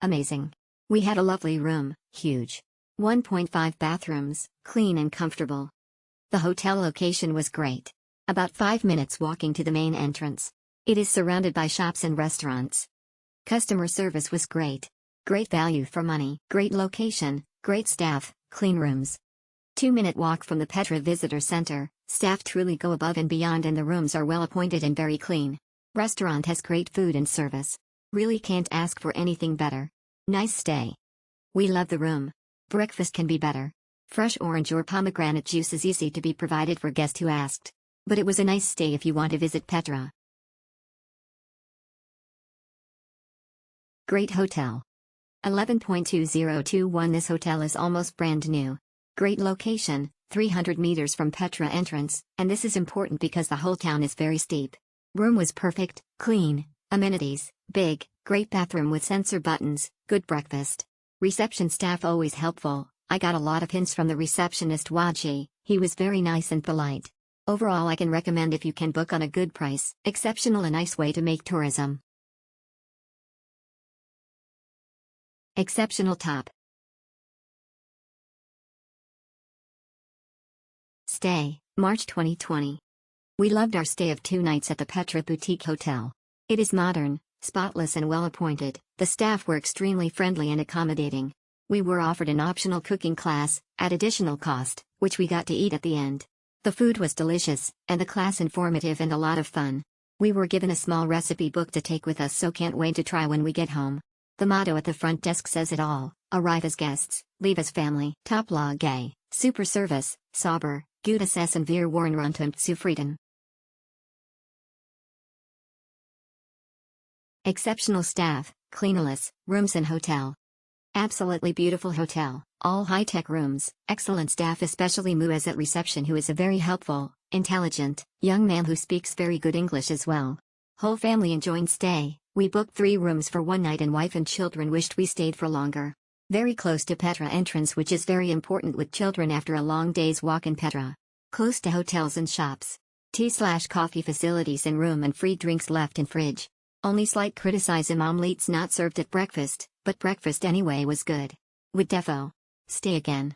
Amazing. We had a lovely room, huge. 1.5 bathrooms, clean and comfortable. The hotel location was great. About 5 minutes walking to the main entrance. It is surrounded by shops and restaurants. Customer service was great. Great value for money. Great location, great staff, clean rooms. 2-minute walk from the Petra Visitor Center. Staff truly go above and beyond and the rooms are well appointed and very clean. Restaurant has great food and service. Really can't ask for anything better. Nice stay. We love the room. Breakfast can be better. Fresh orange or pomegranate juice is easy to be provided for guests who asked. But it was a nice stay if you want to visit Petra. Great hotel. 11.2021 This hotel is almost brand new. Great location, 300 meters from Petra entrance, and this is important because the whole town is very steep. Room was perfect, clean, amenities, big, great bathroom with sensor buttons, good breakfast. Reception staff always helpful. I got a lot of hints from the receptionist Waji. He was very nice and polite. Overall I can recommend if you can book on a good price. Exceptional, a nice way to make tourism. Exceptional top. Stay, March 2020. We loved our stay of 2 nights at the Petra Boutique Hotel. It is modern, spotless and well appointed. The staff were extremely friendly and accommodating. We were offered an optional cooking class, at additional cost, which we got to eat at the end. The food was delicious, and the class informative and a lot of fun. We were given a small recipe book to take with us, so can't wait to try when we get home. The motto at the front desk says it all: arrive as guests, leave as family. Top Lage, super service, sauber, gutes Essen, wir waren rundum zufrieden. Exceptional staff, cleanliness, rooms and hotel. Absolutely beautiful hotel, all high-tech rooms, excellent staff, especially Muaz at reception, who is a very helpful, intelligent, young man who speaks very good English as well. Whole family enjoying stay. We booked 3 rooms for 1 night and wife and children wished we stayed for longer. Very close to Petra entrance, which is very important with children after a long day's walk in Petra. Close to hotels and shops. Tea/coffee facilities in room and free drinks left in fridge. Only slight criticism: omelettes not served at breakfast, but breakfast anyway was good. Would defo stay again.